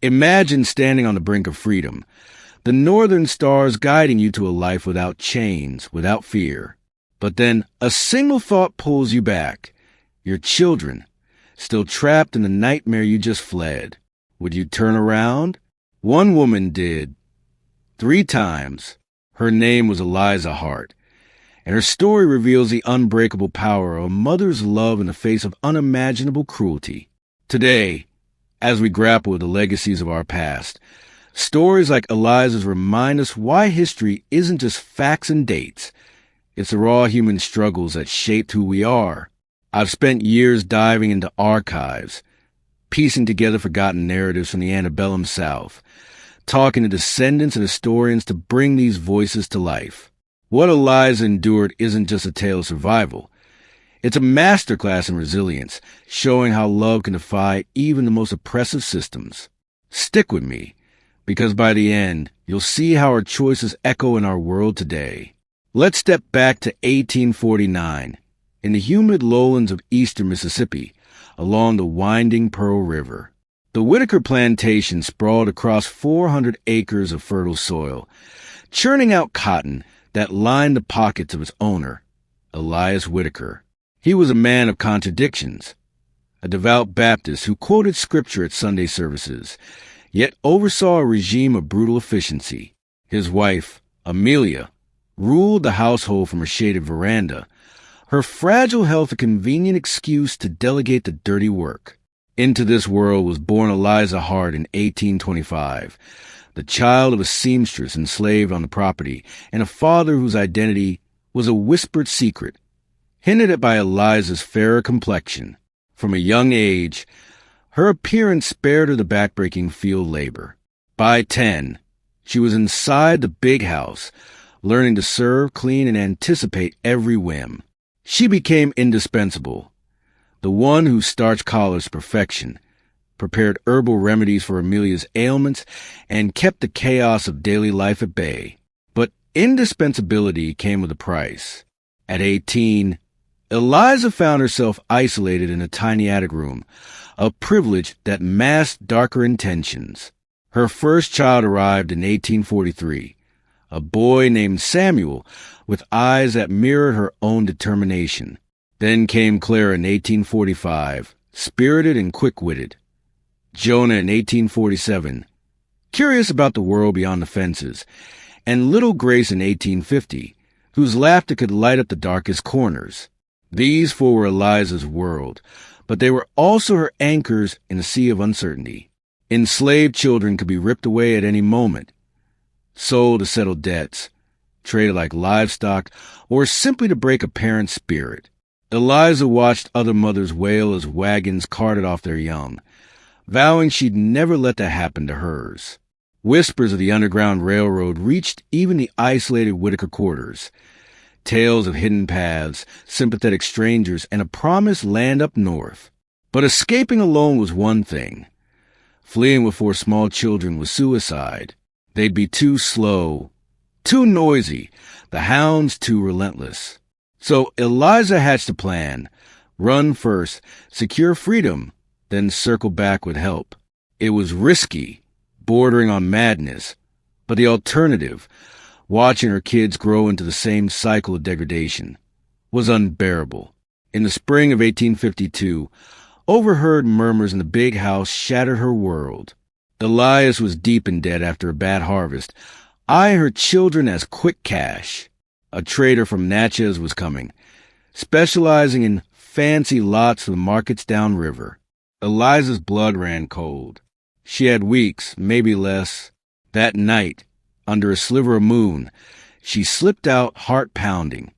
Imagine standing on the brink of freedom, the northern stars guiding you to a life without chains, without fear. But then a single thought pulls you back. Your children, still trapped in the nightmare you just fled. Would you turn around? One woman did. 3 times. Her name was Eliza Hart, and her story reveals the unbreakable power of a mother's love in the face of unimaginable cruelty. Today, as we grapple with the legacies of our past, stories like Eliza's remind us why history isn't just facts and dates. It's the raw human struggles that shaped who we are. I've spent years diving into archives, piecing together forgotten narratives from the antebellum South, talking to descendants and historians to bring these voices to life. What Eliza endured isn't just a tale of survival. It's a masterclass in resilience, showing how love can defy even the most oppressive systems. Stick with me, because by the end, you'll see how our choices echo in our world today. Let's step back to 1849, in the humid lowlands of eastern Mississippi, along the winding Pearl River. The Whitaker plantation sprawled across 400 acres of fertile soil, churning out cotton that lined the pockets of its owner, Elias Whitaker. He was a man of contradictions, a devout Baptist who quoted scripture at Sunday services, yet oversaw a regime of brutal efficiency. His wife, Amelia, ruled the household from her shaded veranda, her fragile health a convenient excuse to delegate the dirty work. Into this world was born Eliza Hart in 1825, the child of a seamstress enslaved on the property and a father whose identity was a whispered secret, hinted at by Eliza's fairer complexion. From a young age, her appearance spared her the backbreaking field labor. By 10, she was inside the big house, learning to serve, clean, and anticipate every whim. She became indispensable, the one who starched collars to perfection, prepared herbal remedies for Amelia's ailments, and kept the chaos of daily life at bay. But indispensability came with a price. At 18, Eliza found herself isolated in a tiny attic room, a privilege that masked darker intentions. Her first child arrived in 1843, a boy named Samuel with eyes that mirrored her own determination. Then came Clara in 1845, spirited and quick-witted. Jonah in 1847, curious about the world beyond the fences, and little Grace in 1850, whose laughter could light up the darkest corners. These 4 were Eliza's world, but they were also her anchors in a sea of uncertainty. Enslaved children could be ripped away at any moment, sold to settle debts, traded like livestock, or simply to break a parent's spirit. Eliza watched other mothers wail as wagons carted off their young, vowing she'd never let that happen to hers. Whispers of the Underground Railroad reached even the isolated Whitaker quarters. Tales of hidden paths, sympathetic strangers, and a promised land up north. But escaping alone was one thing. Fleeing with 4 small children was suicide. They'd be too slow, too noisy, the hounds too relentless. So Eliza hatched a plan. Run first, secure freedom, then circle back with help. It was risky, bordering on madness, but the alternative, watching her kids grow into the same cycle of degradation, was unbearable. In the spring of 1852, overheard murmurs in the big house shattered her world. Elias was deep in debt after a bad harvest, eyeing her children as quick cash. A trader from Natchez was coming, specializing in fancy lots for the markets downriver. Eliza's blood ran cold. She had weeks, maybe less. That night, under a sliver of moon, she slipped out, heart pounding,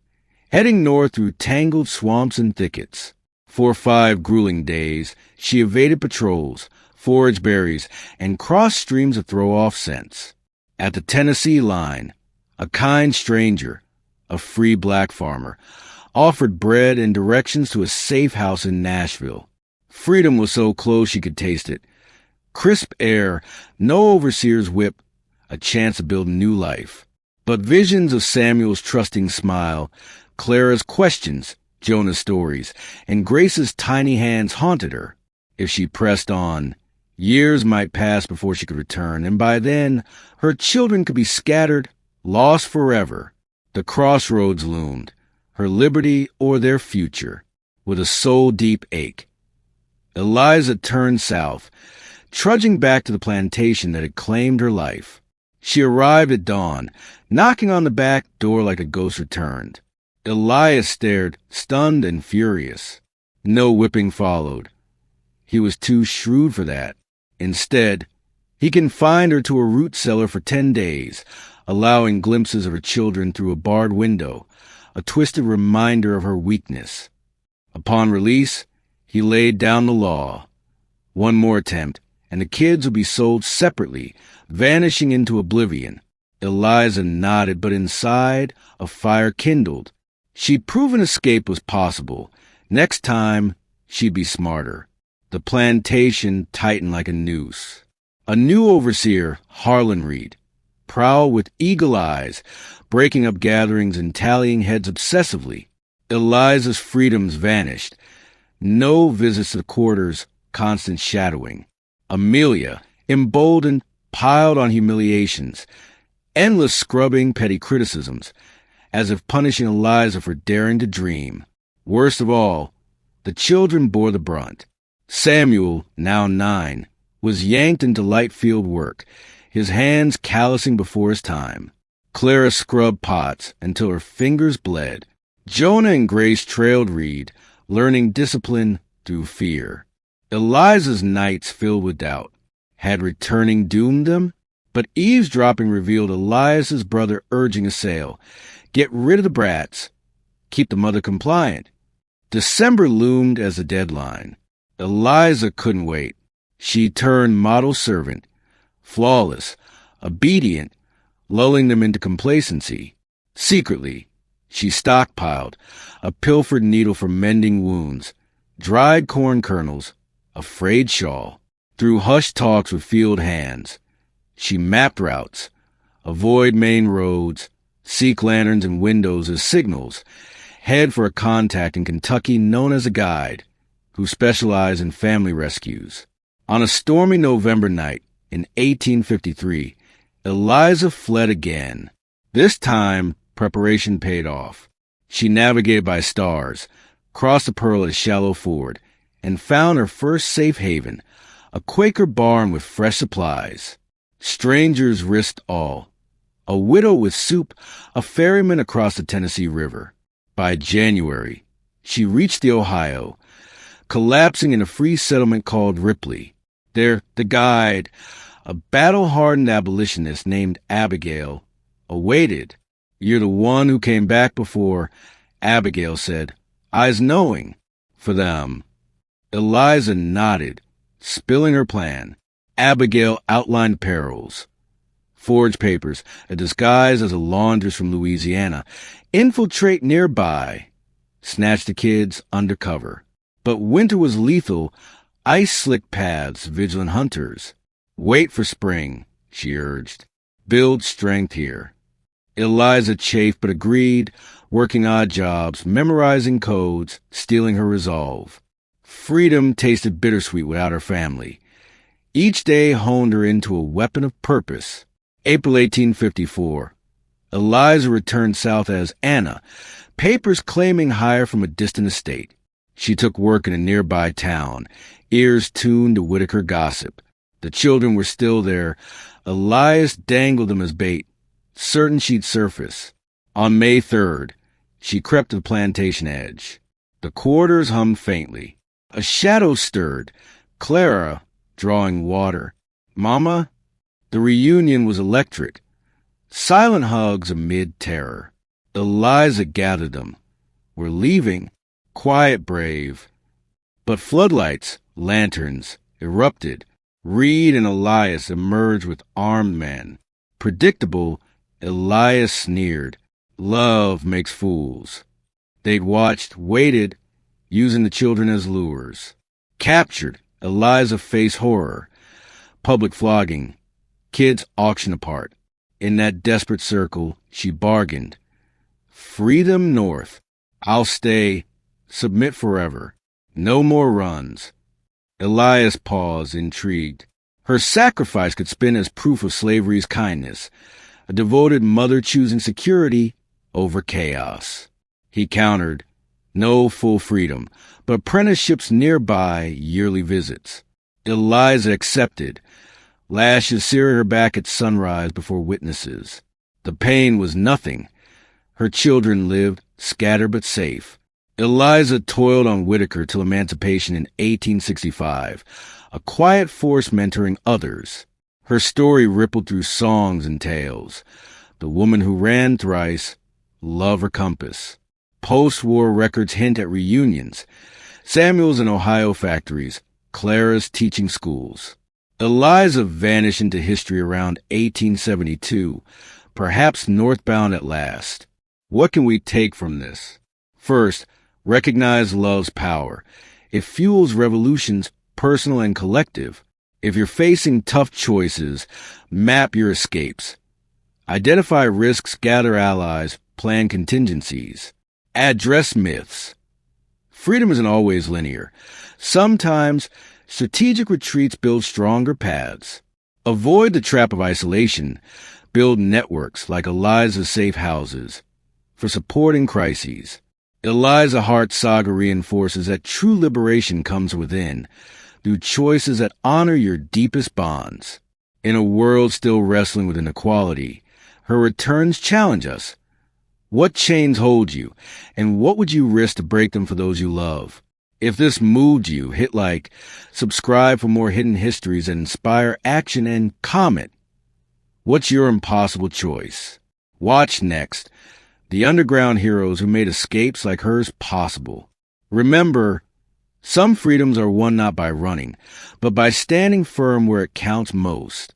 heading north through tangled swamps and thickets. For 5 grueling days, she evaded patrols, foraged berries, and crossed streams to throw off scents. At the Tennessee line, a kind stranger, a free black farmer, offered bread and directions to a safe house in Nashville. Freedom was so close she could taste it. Crisp air, no overseer's whip, a chance to build a new life. But visions of Samuel's trusting smile, Clara's questions, Jonah's stories, and Grace's tiny hands haunted her. If she pressed on, Years might pass before she could return, and by then, her children could be scattered, lost forever. The crossroads loomed, her liberty or their future, with a soul-deep ache. Eliza turned south, trudging back to the plantation that had claimed her life. She arrived at dawn, knocking on the back door like a ghost returned. Elias stared, stunned and furious. No whipping followed. He was too shrewd for that. Instead, he confined her to a root cellar for 10 days, allowing glimpses of her children through a barred window, a twisted reminder of her weakness. Upon release, he laid down the law. One more attempt, and the kids would be sold separately, vanishing into oblivion. Eliza nodded, but inside, a fire kindled. She'd proven escape was possible. Next time, she'd be smarter. The plantation tightened like a noose. A new overseer, Harlan Reed, prowled with eagle eyes, breaking up gatherings and tallying heads obsessively. Eliza's freedoms vanished. No visits to the quarters, constant shadowing. Amelia, emboldened, piled on humiliations. Endless scrubbing, petty criticisms, as if punishing Eliza for daring to dream. Worst of all, the children bore the brunt. Samuel, now 9, was yanked into light field work, his hands callousing before his time. Clara scrubbed pots until her fingers bled. Jonah and Grace trailed Reed, learning discipline through fear. Eliza's nights filled with doubt. Had returning doomed them? But eavesdropping revealed Elias's brother urging a sale. Get rid of the brats. Keep the mother compliant. December loomed as a deadline. Eliza couldn't wait. She turned model servant, flawless, obedient, lulling them into complacency. Secretly, she stockpiled a pilfered needle for mending wounds, dried corn kernels, a frayed shawl. Through hushed talks with field hands, she mapped routes, avoid main roads, seek lanterns and windows as signals, head for a contact in Kentucky known as a guide, who specialized in family rescues. On a stormy November night in 1853, Eliza fled again. This time, preparation paid off. She navigated by stars, crossed the Pearl at a shallow ford, and found her first safe haven, a Quaker barn with fresh supplies. Strangers risked all. A widow with soup, a ferryman across the Tennessee River. By January, she reached the Ohio, collapsing in a free settlement called Ripley. There, the guide, a battle-hardened abolitionist named Abigail, awaited. You're the one who came back before, Abigail said. I's knowing. For them. Eliza nodded, spilling her plan. Abigail outlined perils. Forge papers, a disguise as a laundress from Louisiana. Infiltrate nearby. Snatch the kids undercover. But winter was lethal. Ice-slick paths, vigilant hunters. Wait for spring, she urged. Build strength here. Eliza chafed but agreed, working odd jobs, memorizing codes, steeling her resolve. Freedom tasted bittersweet without her family. Each day honed her into a weapon of purpose. April 1854. Eliza returned south as Anna, papers claiming hire from a distant estate. She took work in a nearby town, ears tuned to Whitaker gossip. The children were still there. Elias dangled them as bait, certain she'd surface. On May 3rd, she crept to the plantation edge. The quarters hummed faintly. A shadow stirred. Clara, drawing water. Mama? The reunion was electric. Silent hugs amid terror. Eliza gathered them. We're leaving. Quiet, brave. But floodlights, lanterns, erupted. Reed and Elias emerged with armed men. Predictable, Elias sneered. Love makes fools. They'd watched, waited, using the children as lures. Captured, Eliza faced horror. Public flogging. Kids auctioned apart. In that desperate circle, she bargained. Free them north. I'll stay. Submit forever. No more runs. Elias paused, intrigued. Her sacrifice could spin as proof of slavery's kindness, a devoted mother choosing security over chaos. He countered, no full freedom, but apprenticeships nearby, yearly visits. Eliza accepted, lashes searing her back at sunrise before witnesses. The pain was nothing. Her children lived, scattered but safe. Eliza toiled on Whitaker till emancipation in 1865, a quiet force mentoring others. Her story rippled through songs and tales. The woman who ran thrice, love her compass. Post-war records hint at reunions. Samuel's in Ohio factories, Clara's teaching schools. Eliza vanished into history around 1872, perhaps northbound at last. What can we take from this? First, recognize love's power. It fuels revolutions, personal and collective. If you're facing tough choices, map your escapes. Identify risks, gather allies, plan contingencies. Address myths. Freedom isn't always linear. Sometimes, strategic retreats build stronger paths. Avoid the trap of isolation. Build networks like Eliza's safe houses for supporting crises. Eliza Hart's saga reinforces that true liberation comes within, through choices that honor your deepest bonds. In a world still wrestling with inequality, her returns challenge us. What chains hold you, and what would you risk to break them for those you love? If this moved you, hit like, subscribe for more hidden histories that inspire action, and comment. What's your impossible choice? Watch next. The underground heroes who made escapes like hers possible. Remember, some freedoms are won not by running, but by standing firm where it counts most.